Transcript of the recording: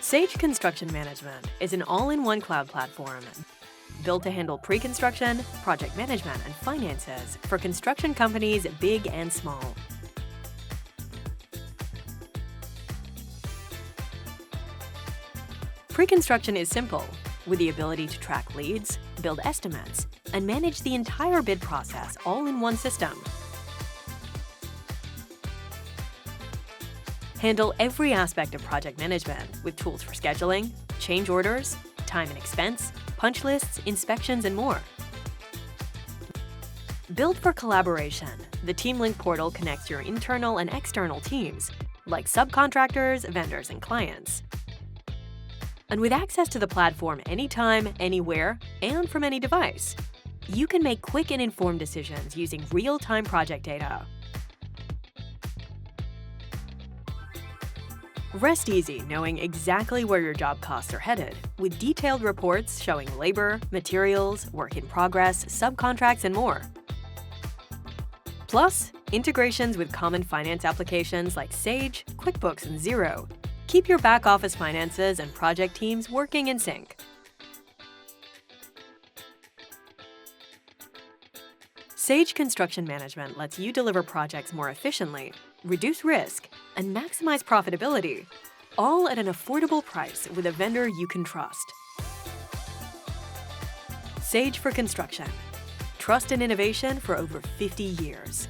Sage Construction Management is an all-in-one cloud platform built to handle pre-construction, project management, and finances for construction companies big and small. Pre-construction is simple, with the ability to track leads, build estimates, and manage the entire bid process all in one system. Handle every aspect of project management with tools for scheduling, change orders, time and expense, punch lists, inspections, and more. Built for collaboration, the TeamLink portal connects your internal and external teams, like subcontractors, vendors, and clients. And with access to the platform anytime, anywhere, and from any device, you can make quick and informed decisions using real-time project data. Rest easy knowing exactly where your job costs are headed, with detailed reports showing labor, materials, work in progress, subcontracts, and more. Plus, integrations with common finance applications like Sage, QuickBooks, and Xero keep your back-office finances and project teams working in sync. Sage Construction Management lets you deliver projects more efficiently, reduce risk, and maximize profitability, all at an affordable price with a vendor you can trust. Sage for Construction. Trust and innovation for over 50 years.